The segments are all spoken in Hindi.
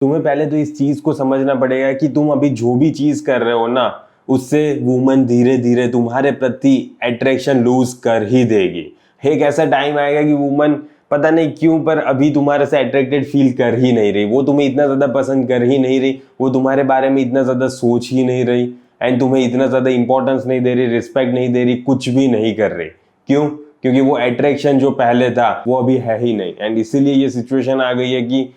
तुम्हें पहले तो इस चीज को समझना पड़ेगा कि तुम अभी जो भी चीज कर रहे हो ना, उससे वुमन धीरे धीरे तुम्हारे प्रति अट्रैक्शन लूज कर ही देगी। एक ऐसा टाइम आएगा कि वुमन पता नहीं क्यों पर अभी तुम्हारे से अट्रैक्टेड फील कर ही नहीं रही, वो तुम्हें इतना ज्यादा पसंद कर ही नहीं रही, वो तुम्हारे बारे में इतना ज्यादा सोच ही नहीं रही एंड तुम्हें इतना ज्यादा इंपॉर्टेंस नहीं दे रही, रिस्पेक्ट नहीं दे रही, कुछ भी नहीं कर रही। क्यों? क्योंकि वो अट्रैक्शन जो पहले था वो अभी है ही नहीं एंड इसीलिए ये सिचुएशन आ गई है कि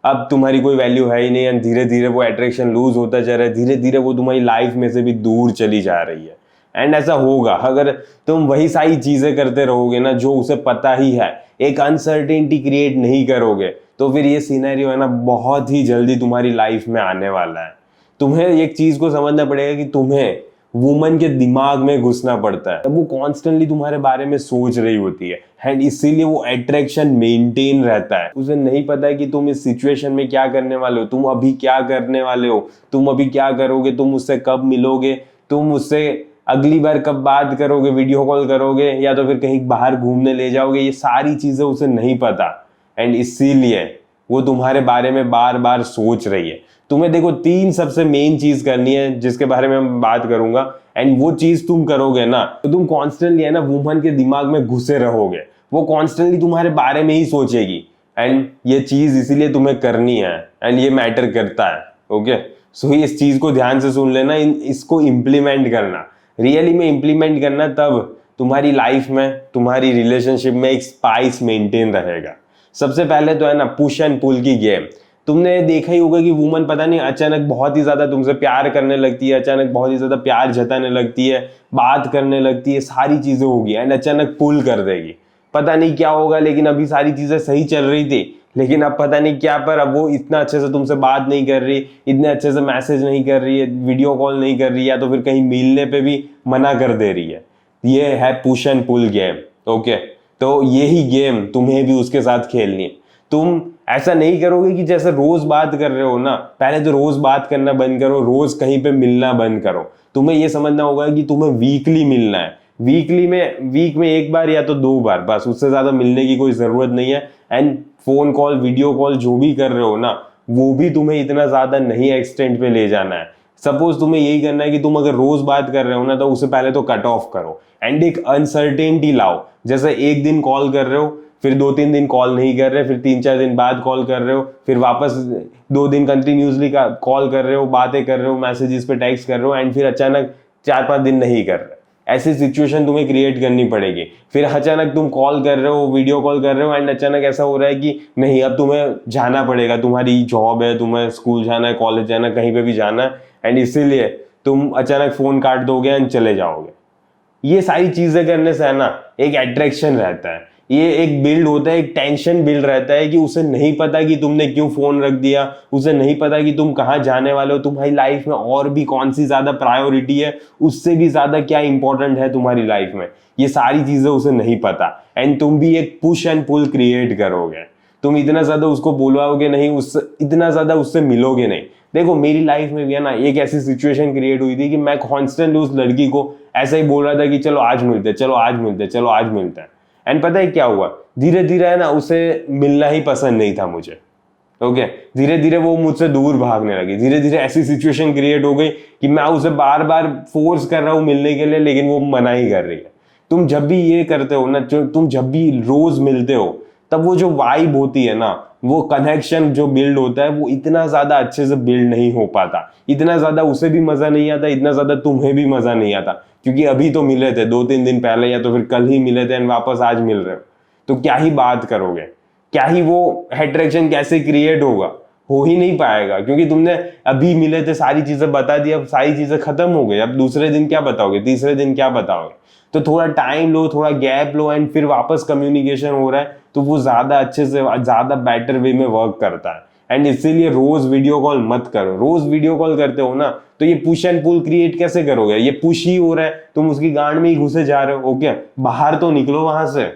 अब तुम्हारी कोई वैल्यू है ही नहीं एंड धीरे धीरे वो अट्रैक्शन लूज होता जा रहा है, धीरे धीरे वो तुम्हारी लाइफ में से भी दूर चली जा रही है। एंड ऐसा होगा अगर तुम वही सारी चीजें करते रहोगे ना जो उसे पता ही है, एक अनसर्टेनिटी क्रिएट नहीं करोगे, तो फिर ये सिनेरियो है ना बहुत ही जल्दी तुम्हारी लाइफ में आने वाला है। तुम्हें एक चीज को समझना पड़ेगा कि तुम्हें वुमन के दिमाग में घुसना पड़ता है, वो कॉन्स्टेंटली तुम्हारे बारे में सोच रही होती है एंड इसीलिए वो अट्रैक्शन मेंटेन रहता है। उसे नहीं पता है कि तुम इस सिचुएशन में क्या करने वाले हो, तुम अभी क्या करने वाले हो, तुम अभी क्या करोगे, तुम उससे कब मिलोगे, तुम उससे अगली बार कब बात करोगे, वीडियो कॉल करोगे या तो फिर कहीं बाहर घूमने ले जाओगे, ये सारी चीजें उसे नहीं पता एंड इसीलिए वो तुम्हारे बारे में बार बार सोच रही है। तुम्हें देखो तीन सबसे मेन चीज करनी है जिसके बारे में मैं बात करूंगा एंड वो चीज तुम करोगे ना तो तुम कॉन्स्टेंटली है ना वुमन के दिमाग में घुसे रहोगे, वो कॉन्स्टेंटली तुम्हारे बारे में ही सोचेगी एंड ये चीज इसीलिए तुम्हें करनी है एंड ये मैटर करता है। ओके, सो इस चीज को ध्यान से सुन लेना, इसको इम्प्लीमेंट करना, रियली में इम्प्लीमेंट करना, तब तुम्हारी लाइफ में, तुम्हारी रिलेशनशिप में एक स्पाइस मेंटेन रहेगा। सबसे पहले तो है ना पुश एंड पुल की गेम। तुमने देखा ही होगा कि वुमन पता नहीं अचानक बहुत ही ज्यादा तुमसे प्यार करने लगती है, अचानक बहुत ही ज्यादा प्यार जताने लगती है, बात करने लगती है, सारी चीजें होगी एंड अचानक पुल कर देगी। पता नहीं क्या होगा, लेकिन अभी सारी चीजें सही चल रही थी, लेकिन अब पता नहीं क्या पर अब वो इतना अच्छे से तुमसे बात नहीं कर रही, इतने अच्छे से मैसेज नहीं कर रही है, वीडियो कॉल नहीं कर रही है, या तो फिर कहीं मिलने पे भी मना कर दे रही है। ये है push and pull game. Okay, तो यही गेम तुम्हें भी उसके साथ खेलनी है। तुम ऐसा नहीं करोगे कि जैसे रोज बात कर रहे हो ना, पहले तो रोज बात करना बंद करो, रोज कहीं पे मिलना बंद करो। तुम्हें यह समझना होगा कि तुम्हें वीकली मिलना है, वीक में एक बार या तो दो बार, बस उससे ज्यादा मिलने की कोई जरूरत नहीं है। And phone call, video call जो भी कर रहे हो ना, वो भी तुम्हें इतना ज्यादा नहीं एक्सटेंड पे ले जाना है। सपोज तुम्हें यही करना है कि तुम अगर रोज बात कर रहे हो ना तो उसे पहले तो कट ऑफ करो एंड एक अनसर्टेनिटी लाओ। जैसे एक दिन कॉल कर रहे हो, फिर 2-3 दिन कॉल नहीं कर रहे, फिर 3-4 दिन बाद कॉल कर रहे हो, फिर वापस 2 दिन कंटिन्यूसली कॉल कर रहे हो, बातें कर रहे हो, मैसेजेस पे टेक्स्ट कर रहे हो एंड फिर अचानक 4-5 दिन नहीं कर रहे। ऐसी सिचुएशन तुम्हें क्रिएट करनी पड़ेगी। फिर अचानक तुम कॉल कर रहे हो, वीडियो कॉल कर रहे हो एंड अचानक ऐसा हो रहा है कि नहीं अब तुम्हें जाना पड़ेगा, तुम्हारी जॉब है, तुम्हें स्कूल जाना है, कॉलेज जाना है, कहीं पे भी जाना है एंड इसीलिए तुम अचानक फोन काट दोगे एंड चले जाओगे। ये सारी चीजें करने से है ना एक अट्रैक्शन रहता है, ये एक बिल्ड होता है, एक टेंशन बिल्ड रहता है कि उसे नहीं पता कि तुमने क्यों फोन रख दिया, उसे नहीं पता कि तुम कहाँ जाने वाले हो, तुम्हारी लाइफ में और भी कौन सी ज्यादा प्रायोरिटी है, उससे भी ज्यादा क्या इंपॉर्टेंट है तुम्हारी लाइफ में, ये सारी चीजें उसे नहीं पता एंड तुम भी एक पुश एंड पुल क्रिएट करोगे। तुम इतना ज्यादा उसको बुलवाओगे नहीं, उससे इतना ज्यादा उससे मिलोगे नहीं। देखो मेरी लाइफ में भी है ना एक ऐसी सिचुएशन क्रिएट हुई थी कि मैं कॉन्स्टेंट उस लड़की को ऐसा ही बोल रहा था कि चलो आज मिलते, चलो आज मिलते, चलो आज मिलते हैं। एंड पता है क्या हुआ, धीरे धीरे है ना उसे मिलना ही पसंद नहीं था मुझे। ओके, धीरे धीरे वो मुझसे दूर भागने लगी, धीरे धीरे ऐसी सिचुएशन क्रिएट हो गई कि मैं उसे बार बार फोर्स कर रहा हूँ मिलने के लिए, लेकिन वो मना ही कर रही है। तुम जब भी ये करते हो ना, तुम जब भी रोज मिलते हो, तब वो जो वाइब होती है ना, वो कनेक्शन जो बिल्ड होता है, वो इतना ज्यादा अच्छे से बिल्ड नहीं हो पाता, इतना ज्यादा उसे भी मजा नहीं आता, इतना ज्यादा तुम्हें भी मजा नहीं आता। क्योंकि अभी तो मिले थे 2-3 दिन पहले या तो फिर कल ही मिले थे एंड वापस आज मिल रहे हो, तो क्या ही बात करोगे, क्या ही वो अट्रैक्शन कैसे क्रिएट होगा, हो ही नहीं पाएगा। क्योंकि तुमने अभी मिले थे, सारी चीजें बता दी, अब सारी चीजें खत्म हो गई, अब दूसरे दिन क्या बताओगे, तीसरे दिन क्या बताओगे। तो थोड़ा टाइम लो, थोड़ा गैप लो एंड फिर वापस कम्युनिकेशन हो रहा है तो वो ज्यादा अच्छे से, ज्यादा बेटर वे में वर्क करता है। एंड इसीलिए रोज वीडियो कॉल मत करो। रोज वीडियो कॉल करते हो ना तो ये पुश एंड पुल क्रिएट कैसे करोगे, ये पुश ही हो रहा है, तुम उसकी गांड में ही घुसे जा रहे हो। ओके, बाहर तो निकलो वहां से,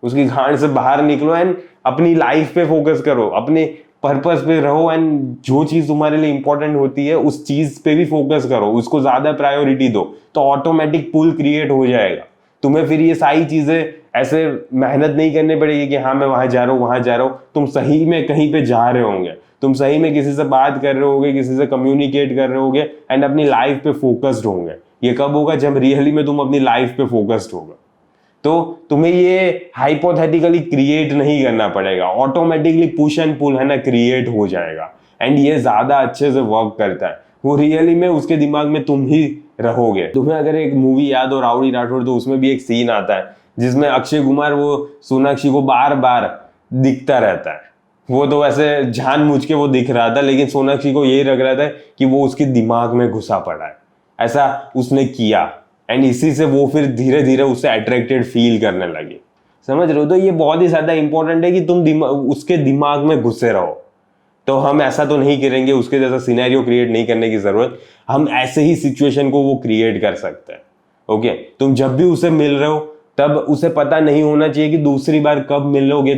उसकी गांड से बाहर निकलो एंड अपनी लाइफ पे फोकस करो, अपने पर्पस पे रहो एंड जो चीज तुम्हारे लिए इंपॉर्टेंट होती है उस चीज पे भी फोकस करो, उसको ज्यादा प्रायोरिटी दो, तो ऑटोमेटिक पुल क्रिएट हो जाएगा। तुम्हें फिर ये सारी चीजें ऐसे मेहनत नहीं करनी पड़ेगी कि हाँ मैं वहां जा रहा हूँ वहां जा रहा हूँ। तुम सही में कहीं पे जा रहे होंगे, तुम सही में किसी से बात कर रहे होगे, किसी से कम्युनिकेट कर रहे होगे एंड अपनी लाइफ पे फोकस्ड होंगे। ये कब होगा? जब रियली में तुम अपनी लाइफ पे फोकस्ड होगा। तो तुम्हें ये हाइपोथेटिकली क्रिएट नहीं करना पड़ेगा, ऑटोमेटिकली पुश एंड पुल है ना क्रिएट हो जाएगा एंड ये ज्यादा अच्छे से वर्क करता है। वो रियली में उसके दिमाग में तुम ही रहोगे। तुम्हें अगर एक मूवी याद हो राउडी राठौड़, तो उसमें भी एक सीन आता है जिसमें अक्षय कुमार वो सोनाक्षी को बार बार दिखता रहता है। वो तो वैसे जानबूझ के वो दिख रहा था, लेकिन सोनाक्षी को यही लग रहा था कि वो उसके दिमाग में घुसा पड़ा है, ऐसा उसने किया एंड इसी से वो फिर धीरे धीरे उससे अट्रैक्टेड फील करने लगी। समझ रहे हो? तो ये बहुत ही ज्यादा इंपॉर्टेंट है कि तुम उसके दिमाग में घुसे रहो। तो हम ऐसा तो नहीं करेंगे, उसके जैसा सिनेरियो क्रिएट नहीं करने की जरूरत, हम ऐसे ही सिचुएशन को वो क्रिएट कर सकते हैं। ओके, तुम जब भी उसे मिल रहे हो तब उसे पता नहीं होना चाहिए कि दूसरी बार कब मिलोगे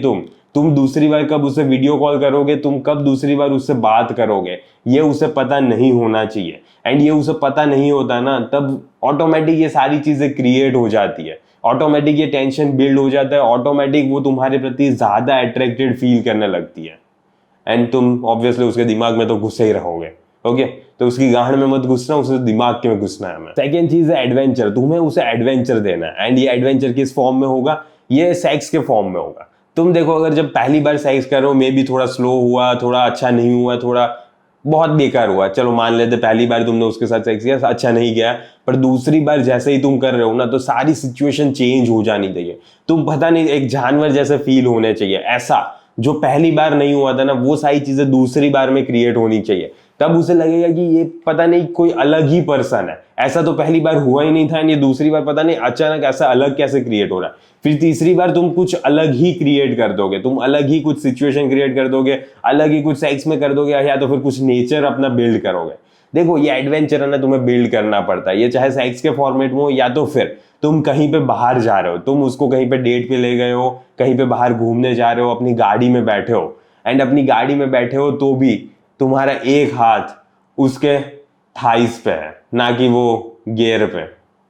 तुम दूसरी बार कब उसे वीडियो कॉल करोगे, तुम कब दूसरी बार उससे बात करोगे, ये उसे पता नहीं होना चाहिए। एंड ये उसे पता नहीं होता ना, तब ऑटोमेटिक ये सारी चीजें क्रिएट हो जाती है, ऑटोमेटिक ये टेंशन बिल्ड हो जाता है, ऑटोमेटिक वो तुम्हारे प्रति ज्यादा अट्रैक्टेड फील करने लगती है एंड तुम ऑब्वियसली उसके दिमाग में तो घुसे ही रहोगे। ओके, तो उसकी गांड में मत घुसना, उसके दिमाग में घुसना है हमें। सेकेंड चीज है एडवेंचर। तुम्हें उसे एडवेंचर देना है एंड ये एडवेंचर किस फॉर्म में होगा? ये सेक्स के फॉर्म में होगा। तुम देखो, अगर जब पहली बार सेक्स कर रहे हो, मे बी थोड़ा स्लो हुआ, थोड़ा अच्छा नहीं हुआ, थोड़ा बहुत बेकार हुआ, चलो मान लेते पहली बार तुमने उसके साथ सेक्स किया अच्छा नहीं गया, पर दूसरी बार जैसे ही तुम कर रहे हो ना, तो सारी सिचुएशन चेंज हो जानी चाहिए। तुम पता नहीं एक जानवर जैसे फील होने चाहिए, ऐसा जो पहली बार नहीं हुआ था ना, वो सारी चीजें दूसरी बार में क्रिएट होनी चाहिए। तब उसे लगेगा कि ये पता नहीं कोई अलग ही पर्सन है, ऐसा तो पहली बार हुआ ही नहीं था, ये दूसरी बार पता नहीं अचानक ऐसा अलग कैसे क्रिएट हो रहा है। फिर तीसरी बार तुम कुछ अलग ही क्रिएट कर दोगे, तुम अलग ही कुछ सिचुएशन क्रिएट कर दोगे, अलग ही कुछ सेक्स में कर दोगे, या तो फिर कुछ नेचर अपना बिल्ड करोगे। देखो, ये एडवेंचर है ना, तुम्हें बिल्ड करना पड़ता है, ये चाहे सेक्स के फॉर्मेट में हो या तो फिर तुम कहीं पे बाहर जा रहे हो, तुम उसको कहीं पे डेट पे ले गए हो, कहीं पे बाहर घूमने जा रहे हो, अपनी गाड़ी में बैठे हो एंड अपनी गाड़ी में बैठे हो तो भी तुम्हारा एक हाथ उसके थाइस पे है, ना कि वो गियर पे।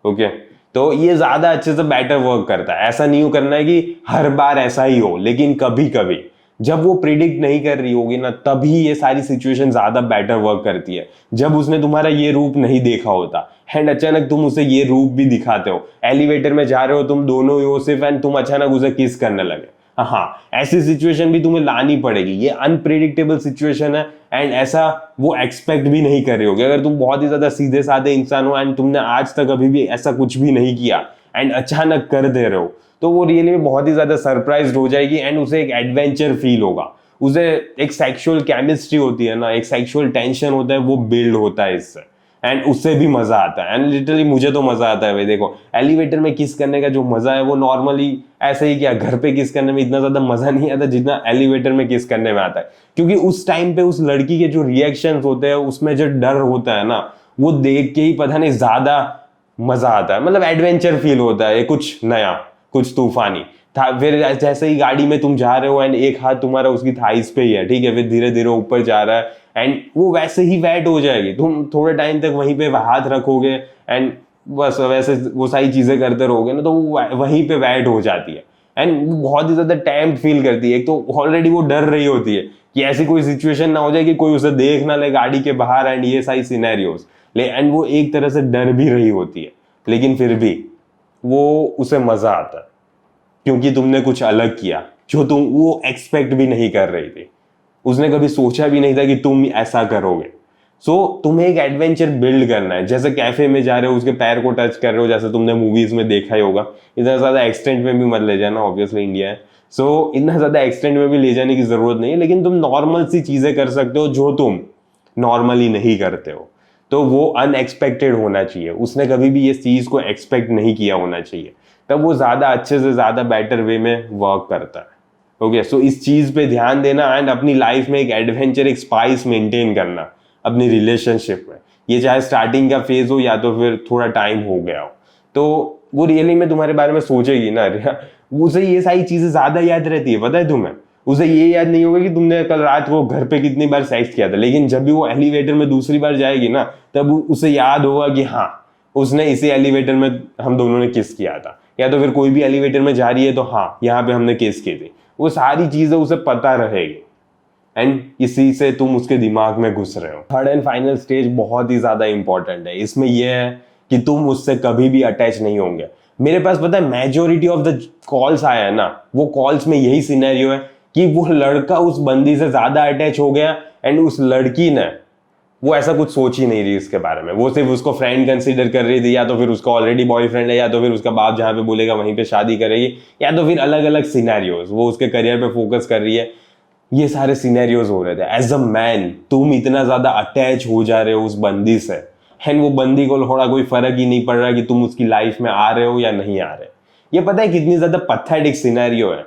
ओके, तो ये ज्यादा अच्छे से बेटर वर्क करता है। ऐसा नहीं करना है कि हर बार ऐसा ही हो, लेकिन कभी कभी जब वो प्रिडिक्ट नहीं कर रही होगी ना, तभी ये सारी सिचुएशन ज्यादा बेटर वर्क करती है। जब उसने तुम्हारा ये रूप नहीं देखा होता एंड अचानक तुम उसे ये रूप भी दिखाते हो, एलिवेटर में जा रहे हो तुम दोनों योसेफ एंड तुम अचानक उसे किस करने लगे, हाँ, ऐसी सिचुएशन भी तुम्हें लानी पड़ेगी। ये अनप्रेडिक्टेबल सिचुएशन है एंड ऐसा वो एक्सपेक्ट भी नहीं कर रही होगी। अगर तुम बहुत ही ज्यादा सीधे साधे इंसान हो एंड तुमने आज तक अभी भी ऐसा कुछ भी नहीं किया एंड अचानक कर दे रहे हो, तो वो रियली में बहुत ही ज्यादा सरप्राइज्ड हो जाएगी एंड उसे एक एडवेंचर फील होगा, उसे एक सेक्सुअल केमिस्ट्री होती है ना, एक सेक्सुअल टेंशन होता है, वो बिल्ड होता है इससे एंड उससे भी मजा आता है। एंड लिटरली मुझे तो मजा आता है भाई। देखो, एलिवेटर में किस करने का जो मजा है वो नॉर्मली ऐसे ही क्या घर पे किस करने में इतना ज्यादा मजा नहीं आता जितना एलिवेटर में किस करने में आता है, क्योंकि उस टाइम पे उस लड़की के जो रिएक्शंस होते हैं, उसमें जो डर होता है ना, वो देख के ही पता नहीं ज्यादा मजा आता है, मतलब एडवेंचर फील होता है, कुछ नया, कुछ तूफानी था। फिर जैसे ही गाड़ी में तुम जा रहे हो एंड एक हाथ तुम्हारा उसकी थाइस पे ही है, ठीक है, फिर धीरे धीरे ऊपर जा रहा है एंड वो वैसे ही वेट हो जाएगी। तुम थोड़े टाइम तक वहीं पे हाथ रखोगे एंड बस वैसे वो सारी चीजें करते रहोगे ना, तो वो वहीं पे वेट हो जाती है एंड वो बहुत ही ज्यादा टेम्प्ट फील करती है। एक तो ऑलरेडी वो डर रही होती है कि ऐसी कोई सिचुएशन ना हो जाए कि कोई उसे देख ना ले गाड़ी के बाहर एंड ये सारी सिनेरियोस ले, एंड वो एक तरह से डर भी रही होती है, लेकिन फिर भी वो उसे मजा आता है क्योंकि तुमने कुछ अलग किया जो तुम वो एक्सपेक्ट भी नहीं कर रही थी। उसने कभी सोचा भी नहीं था कि तुम ऐसा करोगे। सो तुम्हें एक एडवेंचर बिल्ड करना है। जैसे कैफे में जा रहे हो, उसके पैर को टच कर रहे हो, जैसे तुमने मूवीज में देखा ही होगा। इतना ज्यादा एक्सटेंट में भी मत ले जाना, ऑब्वियसली इंडिया है, सो इतना ज्यादा एक्सटेंट में भी ले जाने की जरूरत नहीं है, लेकिन तुम नॉर्मल सी चीजें कर सकते हो जो तुम नॉर्मली नहीं करते हो, तो वो अनएक्सपेक्टेड होना चाहिए। उसने कभी भी इस चीज को एक्सपेक्ट नहीं किया होना चाहिए, तब वो ज्यादा अच्छे से ज्यादा बेटर वे में वर्क करता है। ओके, सो इस चीज पे ध्यान देना एंड अपनी लाइफ में एक एडवेंचर, एक स्पाइस मेंटेन करना अपनी रिलेशनशिप में। ये चाहे स्टार्टिंग का फेज हो या तो फिर थोड़ा टाइम हो गया हो, तो वो रियली में तुम्हारे बारे में सोचेगी ना। उसे ये सारी चीजें ज्यादा याद रहती है, पता है तुम्हें। उसे ये याद नहीं होगा कि तुमने कल रात को घर पे कितनी बार सेक्स किया था, लेकिन जब भी वो एलिवेटर में दूसरी बार जाएगी ना, तब उसे याद होगा कि हाँ, उसने इसी एलिवेटर में हम दोनों ने किस किया था। या तो फिर कोई भी एलिवेटर में जा रही है तो हाँ यहाँ पे हमने किस की थी, वो सारी चीजें उसे पता रहेगी एंड इसी से तुम उसके दिमाग में घुस रहे हो। थर्ड एंड फाइनल स्टेज बहुत ही ज्यादा इंपॉर्टेंट है, इसमें यह है कि तुम उससे कभी भी अटैच नहीं होंगे। मेरे पास पता है मेजोरिटी ऑफ द कॉल्स आया है ना, वो कॉल्स में यही सिनेरियो है कि वो लड़का उस बंदी से ज्यादा अटैच हो गया एंड उस लड़की ने वो ऐसा कुछ सोच ही नहीं रही इसके बारे में, वो सिर्फ उसको फ्रेंड कंसीडर कर रही थी, या तो फिर उसका ऑलरेडी बॉयफ्रेंड है, या तो फिर उसका बाप जहां पे बोलेगा वहीं पे शादी करेगी, या तो फिर अलग अलग सिनेरियोज, वो उसके करियर पे फोकस कर रही है। ये सारे सिनेरियोज हो रहे थे। एज अ मैन तुम इतना ज्यादा अटैच हो जा रहे हो उस बंदी से एंड वो बंदी को थोड़ा कोई फर्क ही नहीं पड़ रहा कि तुम उसकी लाइफ में आ रहे हो या नहीं आ रहे। ये पता है कितनी ज्यादा पैथेटिक सिनेरियो है,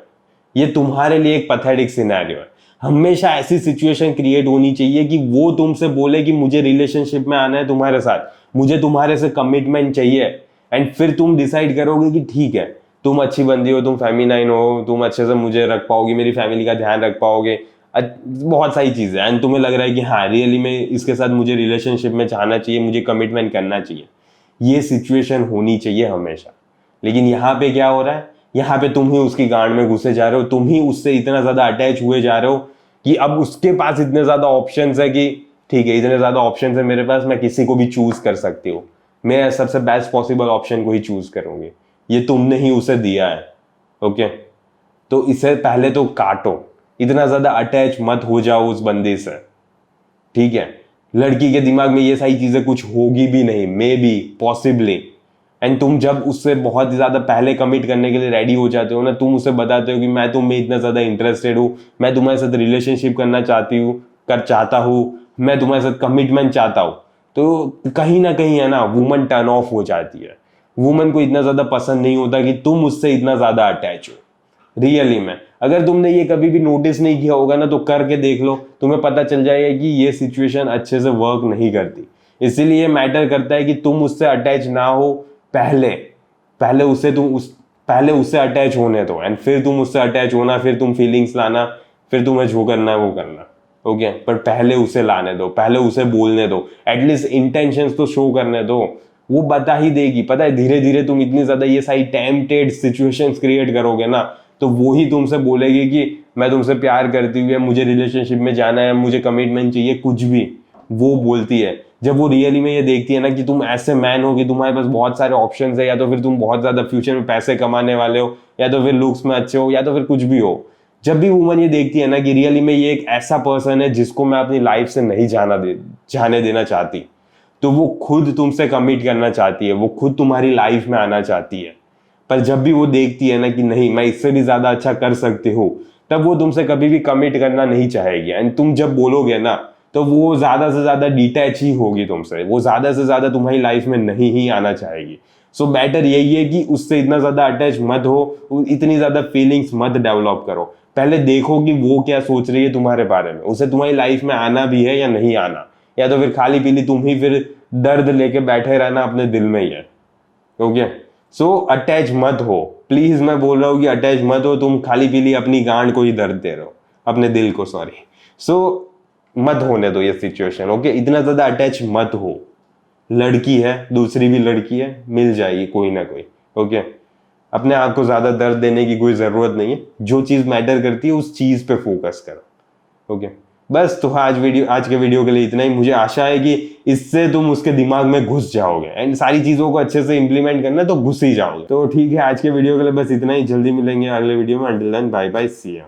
ये तुम्हारे लिए एक पैथेटिक सिनेरियो है। हमेशा ऐसी सिचुएशन क्रिएट होनी चाहिए कि वो तुमसे बोले कि मुझे रिलेशनशिप में आना है तुम्हारे साथ, मुझे तुम्हारे से कमिटमेंट चाहिए, एंड फिर तुम डिसाइड करोगे कि ठीक है तुम अच्छी बंदी हो, तुम फेमिनाइन हो, तुम अच्छे से मुझे रख पाओगे, मेरी फैमिली का ध्यान रख पाओगे, बहुत सारी चीजें, एंड तुम्हें लग रहा है कि हाँ रियली में इसके साथ मुझे रिलेशनशिप में जाना चाहिए, मुझे कमिटमेंट करना चाहिए। ये सिचुएशन होनी चाहिए हमेशा। लेकिन यहाँ पे क्या हो रहा है, यहाँ पे तुम ही उसकी गांड में घुसे जा रहे हो, तुम ही उससे इतना ज्यादा अटैच हुए जा रहे हो कि अब उसके पास इतने ज्यादा ऑप्शंस है कि ठीक है इतने ज्यादा ऑप्शंस है मेरे पास, मैं किसी को भी चूज कर सकती हूँ, मैं सबसे बेस्ट पॉसिबल ऑप्शन को ही चूज करूंगी। ये तुमने ही उसे दिया है। ओके, तो इसे पहले तो काटो, इतना ज्यादा अटैच मत हो जाओ उस बंदे से। ठीक है, लड़की के दिमाग में ये सारी चीजें कुछ होगी भी नहीं, मे बी पॉसिबली, एंड तुम जब उससे बहुत ज्यादा पहले कमिट करने के लिए रेडी हो जाते हो ना, तुम उसे बताते हो कि मैं तुम में इतना ज्यादा इंटरेस्टेड हूँ, मैं तुम्हारे साथ रिलेशनशिप करना चाहता हूँ, मैं तुम्हारे साथ कमिटमेंट चाहता हूँ, तो कहीं ना कहीं है ना वुमन टर्न ऑफ हो जाती है। वुमन को इतना ज्यादा पसंद नहीं होता कि तुम उससे इतना ज्यादा अटैच हो। रियली में अगर तुमने ये कभी भी नोटिस नहीं किया होगा ना, तो करके देख लो, तुम्हें पता चल जाएगा कि ये सिचुएशन अच्छे से वर्क नहीं करती। इसीलिए मैटर करता है कि तुम उससे अटैच ना हो, पहले उससे अटैच होने दो, एंड फिर तुम उससे अटैच होना, फिर तुम फीलिंग्स लाना, फिर तुम्हें जो करना है वो करना। ओके, पर पहले उसे लाने दो, पहले उसे बोलने दो, एटलीस्ट इंटेंशंस तो शो करने दो, वो बता ही देगी। पता है धीरे धीरे तुम इतनी ज्यादा ये सारी टेम्पटेड सिचुएशंस क्रिएट करोगे ना, तो वो ही तुमसे बोलेगी कि मैं तुमसे प्यार करती हूँ, मुझे रिलेशनशिप में जाना है, मुझे कमिटमेंट चाहिए, कुछ भी वो बोलती है। जब वो रियली में ये देखती है ना कि तुम ऐसे मैन हो कि तुम्हारे पास बहुत सारे ऑप्शंस है, या तो फिर तुम बहुत ज्यादा फ्यूचर में पैसे कमाने वाले हो, या तो फिर लुक्स में अच्छे हो, या तो फिर कुछ भी हो, जब भी वुमन ये देखती है ना कि रियली में ये एक ऐसा पर्सन है जिसको मैं अपनी लाइफ से नहीं जाने देना चाहती, तो वो खुद तुमसे कमिट करना चाहती है, वो खुद तुम्हारी लाइफ में आना चाहती है। पर जब भी वो देखती है ना कि नहीं मैं इससे भी ज्यादा अच्छा कर सकती हूँ, तब वो तुमसे कभी भी कमिट करना नहीं चाहेगी, एंड तुम जब बोलोगे ना तो वो ज्यादा से ज्यादा डिटैच ही होगी तुमसे, वो ज्यादा से ज्यादा तुम्हारी लाइफ में नहीं ही आना चाहेगी। सो बेटर यही है कि उससे इतना ज्यादा अटैच मत हो, इतनी ज्यादा फीलिंग्स मत डेवलप करो। पहले देखो कि वो क्या सोच रही है तुम्हारे बारे में, उसे तुम्हारी लाइफ में आना भी है या नहीं आना, या तो फिर खाली पीली तुम ही फिर दर्द लेके बैठे रहना अपने दिल में ही है। ओके, सो अटैच मत हो, प्लीज मैं बोल रहा हूँ कि अटैच मत हो, तुम खाली पीली अपनी गांड को ही दर्द दे रहे हो, अपने दिल को, सॉरी। सो मत होने दो ये सिचुएशन। ओके, इतना ज्यादा अटैच मत हो, लड़की है, दूसरी भी लड़की है, मिल जाएगी कोई ना कोई। ओके, अपने आप को ज्यादा दर्द देने की कोई जरूरत नहीं है, जो चीज मैटर करती है उस चीज पे फोकस करो। ओके, बस तो आज के वीडियो के लिए इतना ही। मुझे आशा है कि इससे तुम उसके दिमाग में घुस जाओगे, एंड सारी चीजों को अच्छे से इंप्लीमेंट करना तो घुस ही जाओगे। तो ठीक है, आज के वीडियो के लिए बस इतना ही, जल्दी मिलेंगे अगले वीडियो में। Until then bye bye, see you.